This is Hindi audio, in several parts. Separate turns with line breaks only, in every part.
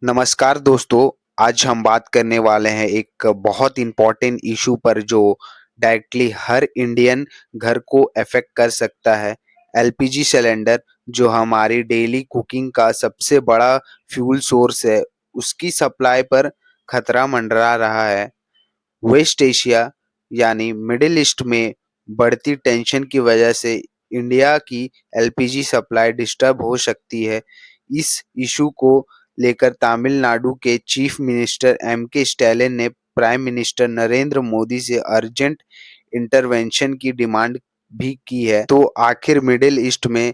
नमस्कार दोस्तों, आज हम बात करने वाले हैं एक बहुत इम्पोर्टेंट इशू पर जो डायरेक्टली हर इंडियन घर को अफेक्ट कर सकता है। एलपीजी सिलेंडर जो हमारी डेली कुकिंग का सबसे बड़ा फ्यूल सोर्स है, उसकी सप्लाई पर खतरा मंडरा रहा है। वेस्ट एशिया यानी मिडिल ईस्ट में बढ़ती टेंशन की वजह से इंडिया की एलपीजी सप्लाई डिस्टर्ब हो सकती है। इस इशू को लेकर तमिलनाडु के चीफ मिनिस्टर एम के स्टैलिन ने प्राइम मिनिस्टर नरेंद्र मोदी से अर्जेंट इंटरवेंशन की डिमांड भी की है। तो आखिर मिडिल ईस्ट में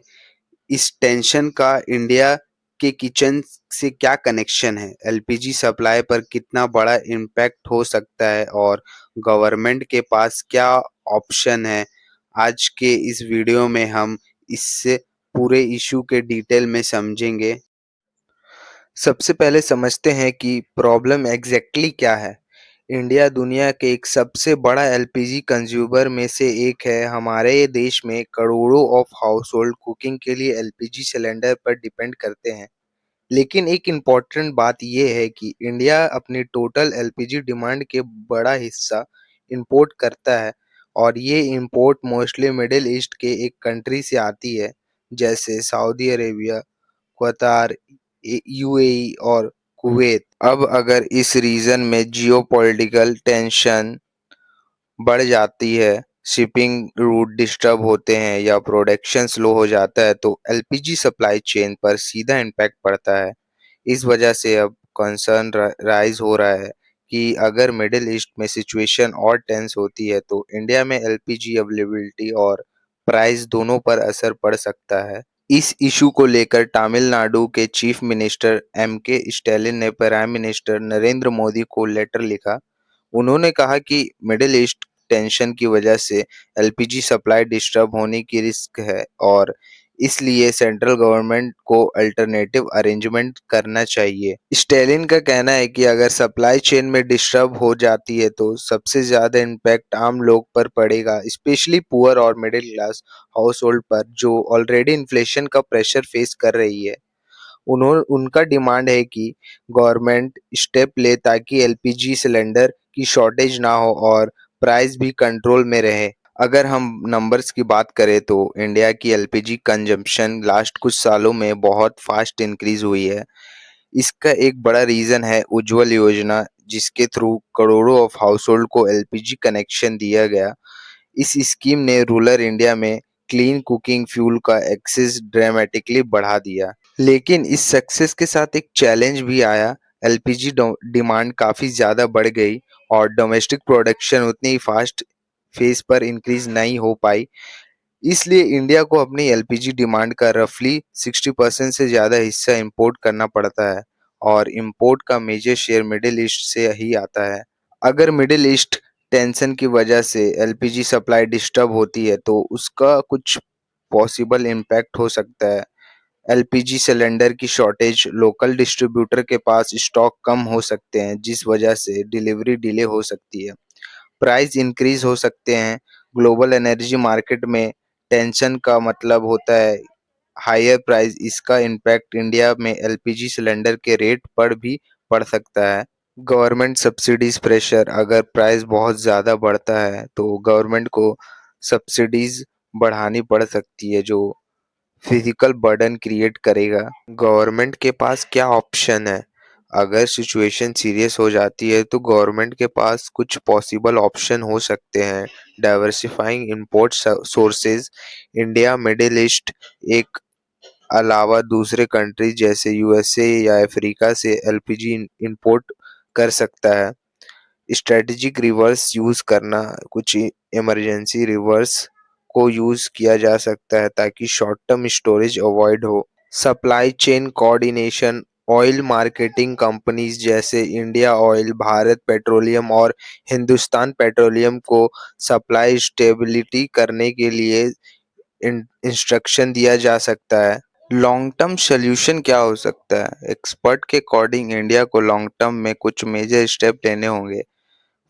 इस टेंशन का इंडिया के किचन से क्या कनेक्शन है? एलपीजी सप्लाई पर कितना बड़ा इम्पैक्ट हो सकता है और गवर्नमेंट के पास क्या ऑप्शन है? आज के इस वीडियो में हम इससे पूरे इशू के डिटेल में समझेंगे। सबसे पहले समझते हैं कि प्रॉब्लम एग्जैक्टली क्या है। इंडिया दुनिया के एक सबसे बड़ा एलपीजी कंज्यूमर में से एक है। हमारे देश में करोड़ों ऑफ हाउस होल्ड कुकिंग के लिए एलपीजी सिलेंडर पर डिपेंड करते हैं। लेकिन एक इम्पॉर्टेंट बात यह है कि इंडिया अपनी टोटल एलपीजी डिमांड के बड़ा हिस्सा इंपोर्ट करता है, और ये इंपोर्ट मोस्टली मिडिल ईस्ट के एक कंट्री से आती है, जैसे सऊदी अरेबिया, कतार, यूएई और कुवैत। अब अगर इस रीजन में जियोपॉलिटिकल टेंशन बढ़ जाती है, शिपिंग रूट डिस्टर्ब होते हैं या प्रोडक्शन स्लो हो जाता है, तो एलपीजी सप्लाई चेन पर सीधा इम्पैक्ट पड़ता है। इस वजह से अब कंसर्न राइज हो रहा है कि अगर मिडिल ईस्ट में सिचुएशन और टेंस होती है तो इंडिया में एलपीजी अवेलेबिलिटी और प्राइस दोनों पर असर पड़ सकता है। इस इशू को लेकर तमिलनाडु के चीफ मिनिस्टर एम के स्टैलिन ने प्राइम मिनिस्टर नरेंद्र मोदी को लेटर लिखा। उन्होंने कहा कि मिडिल ईस्ट टेंशन की वजह से एलपीजी सप्लाई डिस्टर्ब होने की रिस्क है, और इसलिए सेंट्रल गवर्नमेंट को अल्टरनेटिव अरेंजमेंट करना चाहिए। स्टेलिन का कहना है कि अगर सप्लाई चेन में डिस्टर्ब हो जाती है तो सबसे ज्यादा इम्पैक्ट आम लोग पर पड़ेगा, स्पेशली पुअर और मिडिल क्लास हाउस होल्ड पर, जो ऑलरेडी इन्फ्लेशन का प्रेशर फेस कर रही है। उनका डिमांड है कि गवर्नमेंट स्टेप ले ताकि एलपीजी सिलेंडर की शॉर्टेज ना हो और प्राइस भी कंट्रोल में रहे। अगर हम नंबर्स की बात करें तो इंडिया की एलपीजी कंजम्पशन लास्ट कुछ सालों में बहुत फास्ट इंक्रीज हुई है। इसका एक बड़ा रीजन है उज्ज्वल योजना, जिसके थ्रू करोड़ों ऑफ हाउस होल्ड को एलपीजी कनेक्शन दिया गया। इस स्कीम ने रूरल इंडिया में क्लीन कुकिंग फ्यूल का एक्सेस ड्रामेटिकली बढ़ा दिया। लेकिन इस सक्सेस के साथ एक चैलेंज भी आया। एलपीजी डिमांड काफ़ी ज़्यादा बढ़ गई और डोमेस्टिक प्रोडक्शन उतनी ही फास्ट फेस पर इंक्रीज नहीं हो पाई। इसलिए इंडिया को अपनी एलपीजी डिमांड का रफली 60% से ज़्यादा हिस्सा इंपोर्ट करना पड़ता है, और इंपोर्ट का मेजर शेयर मिडिल ईस्ट से ही आता है। अगर मिडिल ईस्ट टेंशन की वजह से एलपीजी सप्लाई डिस्टर्ब होती है तो उसका कुछ पॉसिबल इम्पैक्ट हो सकता है। एलपीजी सिलेंडर की शॉर्टेज, लोकल डिस्ट्रीब्यूटर के पास स्टॉक कम हो सकते हैं, जिस वजह से डिलीवरी डिले हो सकती है। प्राइस इंक्रीज हो सकते हैं। ग्लोबल एनर्जी मार्केट में टेंशन का मतलब होता है हायर प्राइस। इसका इम्पैक्ट इंडिया में एलपीजी सिलेंडर के रेट पर भी पड़ सकता है। गवर्नमेंट सब्सिडीज प्रेशर, अगर प्राइस बहुत ज़्यादा बढ़ता है तो गवर्नमेंट को सब्सिडीज बढ़ानी पड़ सकती है, जो फिजिकल बर्डन क्रिएट करेगा। गवर्नमेंट के पास क्या ऑप्शन है? अगर सिचुएशन सीरियस हो जाती है तो गवर्नमेंट के पास कुछ पॉसिबल ऑप्शन हो सकते हैं। Diversifying import sources, India middle east एक अलावा दूसरे कंट्री जैसे यूएसए या अफ्रीका से एलपीजी इंपोर्ट कर सकता है। स्ट्रेटेजिक रिवर्स यूज करना, कुछ इमरजेंसी रिवर्स को यूज किया जा सकता है ताकि शॉर्ट टर्म स्टोरेज अवॉइड हो। Supply chain coordination, oil marketing companies जैसे इंडिया ऑयल, भारत पेट्रोलियम और हिंदुस्तान पेट्रोलियम को सप्लाई स्टेबिलिटी करने के लिए इंस्ट्रक्शन दिया जा सकता है। लॉन्ग टर्म सॉल्यूशन क्या हो सकता है? एक्सपर्ट के अकॉर्डिंग इंडिया को लॉन्ग टर्म में कुछ मेजर स्टेप लेने होंगे।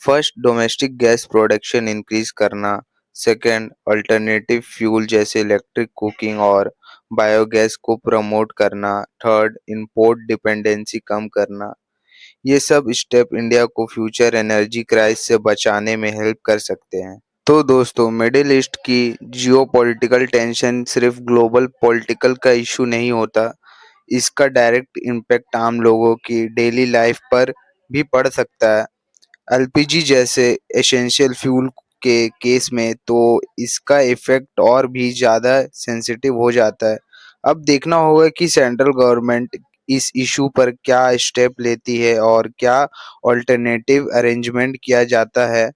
First, domestic gas production increase करना। सेकंड, अल्टरनेटिव फ्यूल जैसे इलेक्ट्रिक कुकिंग और बायोगैस को प्रमोट करना, थर्ड इम्पोर्ट डिपेंडेंसी कम करना। ये सब स्टेप इंडिया को फ्यूचर एनर्जी क्राइसिस से बचाने में हेल्प कर सकते हैं। तो दोस्तों, मिडिल ईस्ट की जियोपॉलिटिकल टेंशन सिर्फ ग्लोबल पॉलिटिकल का इशू नहीं होता, इसका डायरेक्ट इम्पैक्ट आम लोगों की डेली लाइफ पर भी पड़ सकता है। एलपीजी जैसे एसेंशियल फ्यूल के केस में तो इसका इफेक्ट और भी ज़्यादा सेंसिटिव हो जाता है। अब देखना होगा कि सेंट्रल गवर्नमेंट इस इशू पर क्या स्टेप लेती है और क्या ऑल्टरनेटिव अरेंजमेंट किया जाता है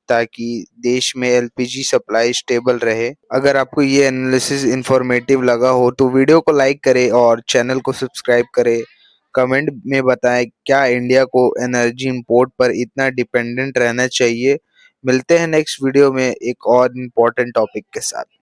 ताकि देश में एलपीजी सप्लाई स्टेबल रहे। अगर आपको ये एनालिसिस इंफॉर्मेटिव लगा हो तो वीडियो को लाइक करें और चैनल को सब्सक्राइब करें। कमेंट में बताएं क्या इंडिया को एनर्जी इंपोर्ट पर इतना डिपेंडेंट रहना चाहिए। मिलते हैं नेक्स्ट वीडियो में एक और इम्पोर्टेंट टॉपिक के साथ।